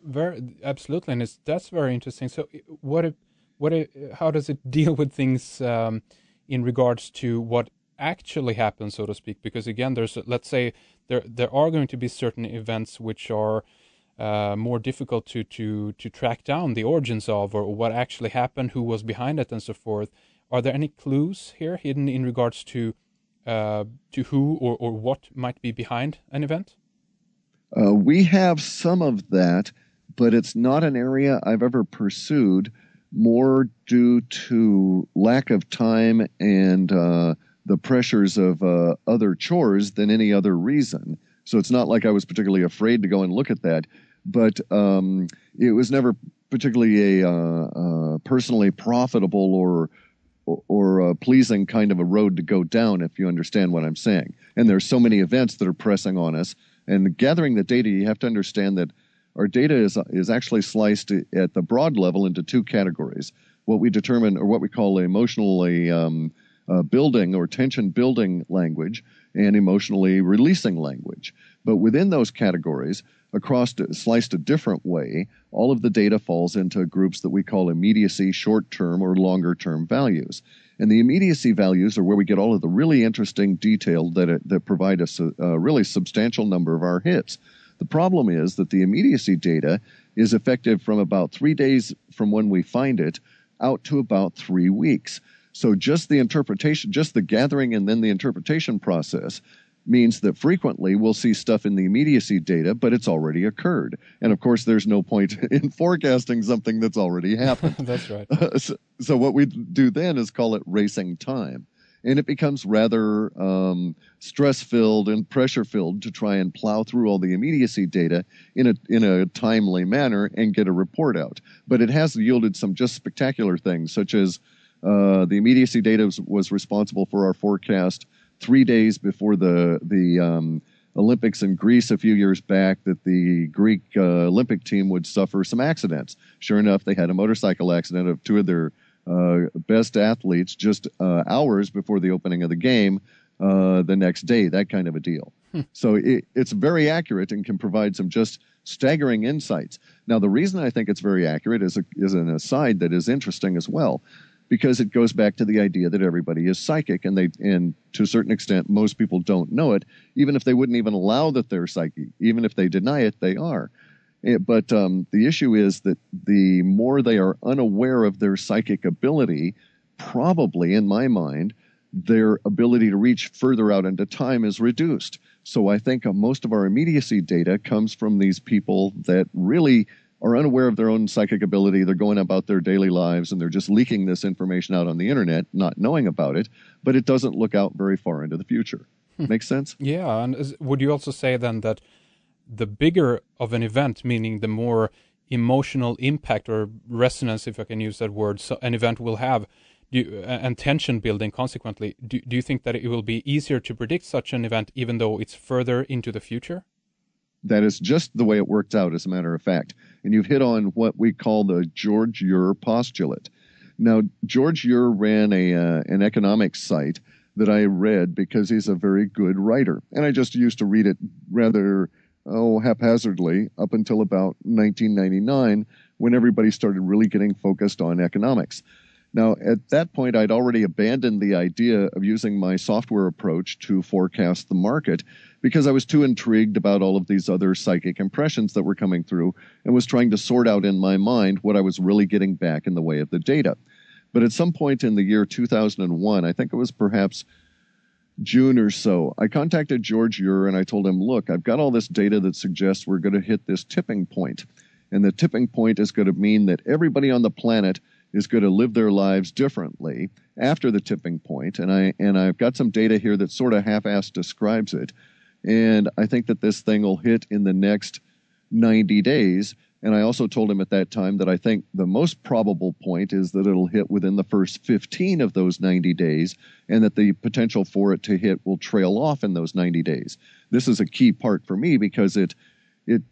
very absolutely, and that's very interesting. So, how does it deal with things in regards to what actually happens, so to speak? Because again, let's say there are going to be certain events which are more difficult to track down the origins of, or what actually happened, who was behind it, and so forth. Are there any clues here hidden in regards to who or what might be behind an event? We have some of that, but it's not an area I've ever pursued, more due to lack of time and the pressures of other chores than any other reason. So it's not like I was particularly afraid to go and look at that, but it was never particularly a personally profitable or a pleasing kind of a road to go down, if you understand what I'm saying. And there's so many events that are pressing on us. And gathering the data, you have to understand that our data is actually sliced at the broad level into two categories. What we determine, or what we call emotionally building or tension building language, and emotionally releasing language. But within those categories, sliced a different way, all of the data falls into groups that we call immediacy, short-term, or longer-term values. And the immediacy values are where we get all of the really interesting detail that provide us a really substantial number of our hits. The problem is that the immediacy data is effective from about 3 days from when we find it out to about 3 weeks. So just the interpretation, just the gathering and then the interpretation process means that frequently we'll see stuff in the immediacy data, but it's already occurred. And of course, there's no point in forecasting something that's already happened. That's right. So what we do then is call it racing time. And it becomes rather stress-filled and pressure-filled to try and plow through all the immediacy data in a timely manner and get a report out. But it has yielded some just spectacular things, such as the immediacy data was responsible for our forecast 3 days before the Olympics in Greece a few years back, that the Greek Olympic team would suffer some accidents. Sure enough, they had a motorcycle accident of two of their best athletes just hours before the opening of the game the next day, that kind of a deal. So it's very accurate and can provide some just staggering insights. Now, the reason I think it's very accurate is an aside that is interesting as well, because it goes back to the idea that everybody is psychic, and to a certain extent, most people don't know it, even if they wouldn't even allow that they're psychic. Even if they deny it, they are. But the issue is that the more they are unaware of their psychic ability, probably, in my mind, their ability to reach further out into time is reduced. So I think most of our immediacy data comes from these people that really are unaware of their own psychic ability. They're going about their daily lives and they're just leaking this information out on the internet, not knowing about it, but it doesn't look out very far into the future. Make sense? Yeah, and would you also say then that the bigger of an event, meaning the more emotional impact or resonance, if I can use that word, so an event will have, and tension building consequently, do you think that it will be easier to predict such an event even though it's further into the future? That is just the way it worked out, as a matter of fact. And you've hit on what we call the George Ure postulate. Now, George Ure ran an economics site that I read because he's a very good writer. And I just used to read it rather haphazardly up until about 1999, when everybody started really getting focused on economics. Now, at that point, I'd already abandoned the idea of using my software approach to forecast the market because I was too intrigued about all of these other psychic impressions that were coming through and was trying to sort out in my mind what I was really getting back in the way of the data. But at some point in the year 2001, I think it was perhaps June or so, I contacted George Ure and I told him, look, I've got all this data that suggests we're going to hit this tipping point. And the tipping point is going to mean that everybody on the planet is going to live their lives differently after the tipping point. And I've got some data here that sort of half-assed describes it. And I think that this thing will hit in the next 90 days. And I also told him at that time that I think the most probable point is that it'll hit within the first 15 of those 90 days, and that the potential for it to hit will trail off in those 90 days. This is a key part for me because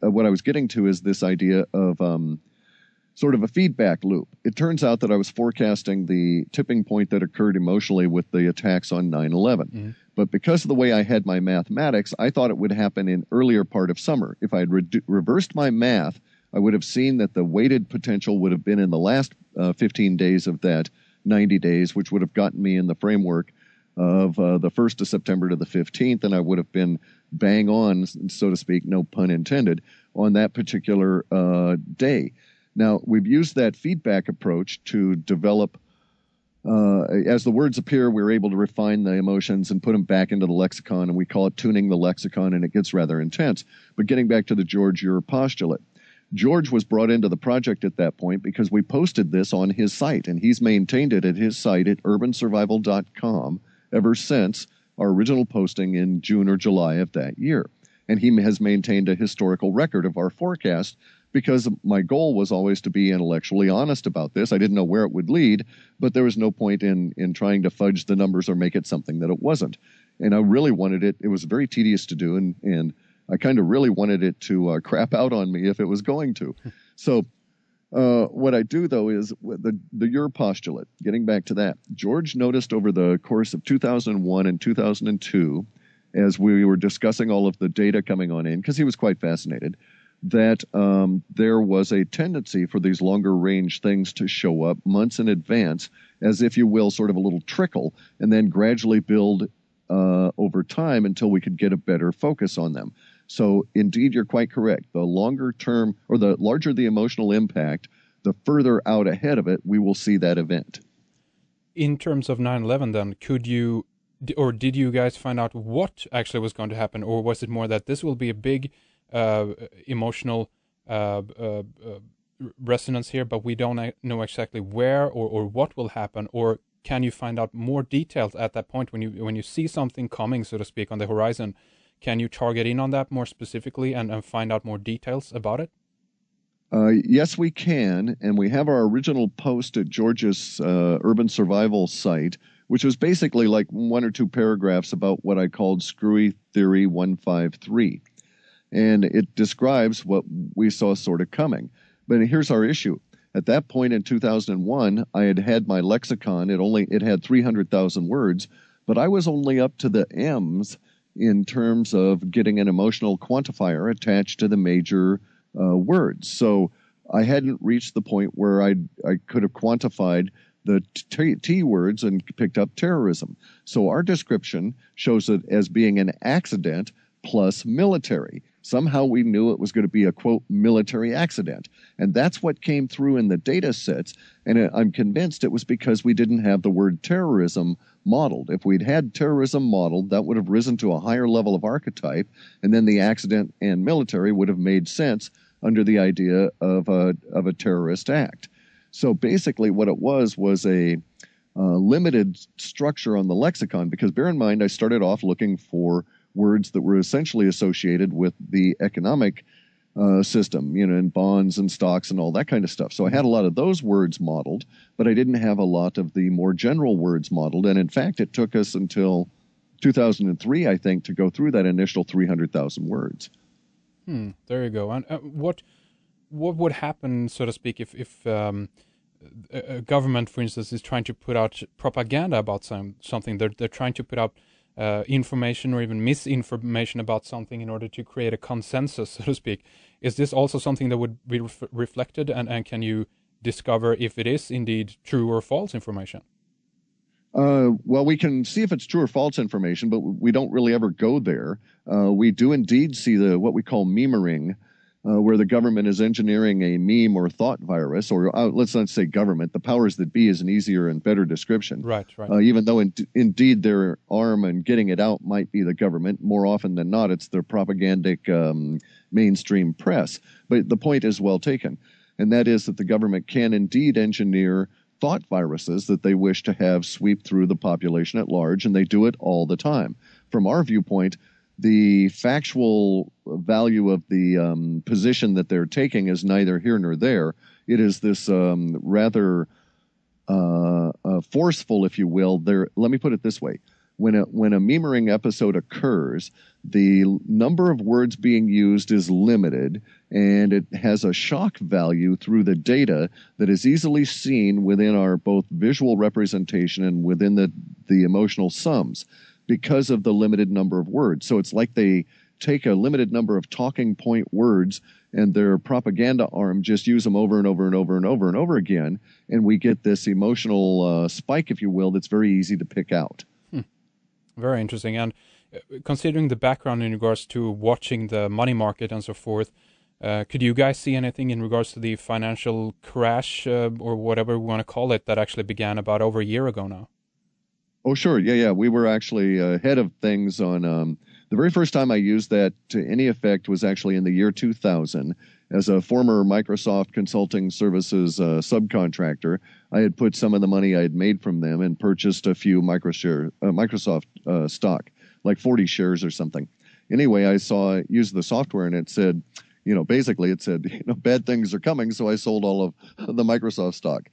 what I was getting to is this idea of sort of a feedback loop. It turns out that I was forecasting the tipping point that occurred emotionally with the attacks on 9/11. Mm-hmm. But because of the way I had my mathematics, I thought it would happen in earlier part of summer. If I had reversed my math, I would have seen that the weighted potential would have been in the last 15 days of that 90 days, which would have gotten me in the framework of the 1st of September to the 15th, and I would have been bang on, so to speak, no pun intended, on that particular day. Now, we've used that feedback approach to develop, as the words appear, we're able to refine the emotions and put them back into the lexicon, and we call it tuning the lexicon, and it gets rather intense. But getting back to the George Ure postulate, George was brought into the project at that point because we posted this on his site, and he's maintained it at his site at urbansurvival.com ever since our original posting in June or July of that year. And he has maintained a historical record of our forecast because my goal was always to be intellectually honest about this. I didn't know where it would lead, but there was no point in trying to fudge the numbers or make it something that it wasn't. And I really wanted it. It was very tedious to do, and I kind of really wanted it to crap out on me if it was going to. So what I do, though, is the Ure postulate, getting back to that, George noticed over the course of 2001 and 2002, as we were discussing all of the data coming on in, because he was quite fascinated, that there was a tendency for these longer range things to show up months in advance, as if you will, sort of a little trickle, and then gradually build over time until we could get a better focus on them. So indeed, you're quite correct. The longer term, or the larger the emotional impact, the further out ahead of it we will see that event. In terms of 9/11 then, could you, or did you guys find out what actually was going to happen, or was it more that this will be a big emotional resonance here, but we don't know exactly where or what will happen? Or can you find out more details at that point when you see something coming, so to speak, on the horizon? Can you target in on that more specifically and find out more details about it? Yes, we can. And we have our original post at George's Urban Survival site, which was basically like 1 or 2 paragraphs about what I called Screwy Theory 153. And it describes what we saw sort of coming. But here's our issue. At that point in 2001, I had my lexicon. It had 300,000 words, but I was only up to the M's in terms of getting an emotional quantifier attached to the major words. So I hadn't reached the point where I could have quantified the T words and picked up terrorism. So our description shows it as being an accident plus military. Somehow we knew it was going to be a, quote, military accident. And that's what came through in the data sets. And I'm convinced it was because we didn't have the word terrorism modeled. If we'd had terrorism modeled, that would have risen to a higher level of archetype, and then the accident and military would have made sense under the idea of a terrorist act. So basically what it was a limited structure on the lexicon, because bear in mind, I started off looking for words that were essentially associated with the economic system, and bonds and stocks and all that kind of stuff. So I had a lot of those words modeled, but I didn't have a lot of the more general words modeled. And in fact, it took us until 2003, I think, to go through that initial 300,000 words. There you go. And what would happen, so to speak, if a government, for instance, is trying to put out propaganda about something? They're trying to put out information or even misinformation about something in order to create a consensus, so to speak. Is this also something that would be reflected, and can you discover if it is indeed true or false information? Well, we can see if it's true or false information, but we don't really ever go there. We do indeed see what we call memering, where the government is engineering a meme or thought virus, or let's not say government. The powers that be is an easier and better description. Right. Even though indeed their arm in getting it out might be the government, more often than not, it's the propagandic mainstream press. But the point is well taken, and that is that the government can indeed engineer thought viruses that they wish to have sweep through the population at large, and they do it all the time. From our viewpoint, the factual value of the position that they're taking is neither here nor there. It is this rather forceful, if you will. Let me put it this way. When a memering episode occurs, the number of words being used is limited, and it has a shock value through the data that is easily seen within our both visual representation and within the emotional sums, because of the limited number of words. So it's like they take a limited number of talking point words, and their propaganda arm just use them over and over and over and over and over again, and we get this emotional spike, if you will, that's very easy to pick out. Very interesting. And considering the background in regards to watching the money market and so forth, could you guys see anything in regards to the financial crash or whatever we want to call it that actually began about over a year ago now? Oh, sure. Yeah. We were actually ahead of things on the very first time I used that to any effect was actually in the year 2000. As a former Microsoft Consulting Services subcontractor, I had put some of the money I had made from them and purchased a few Microsoft stock, like 40 shares or something. Anyway, I used the software, and it said, basically it said, bad things are coming. So I sold all of the Microsoft stock.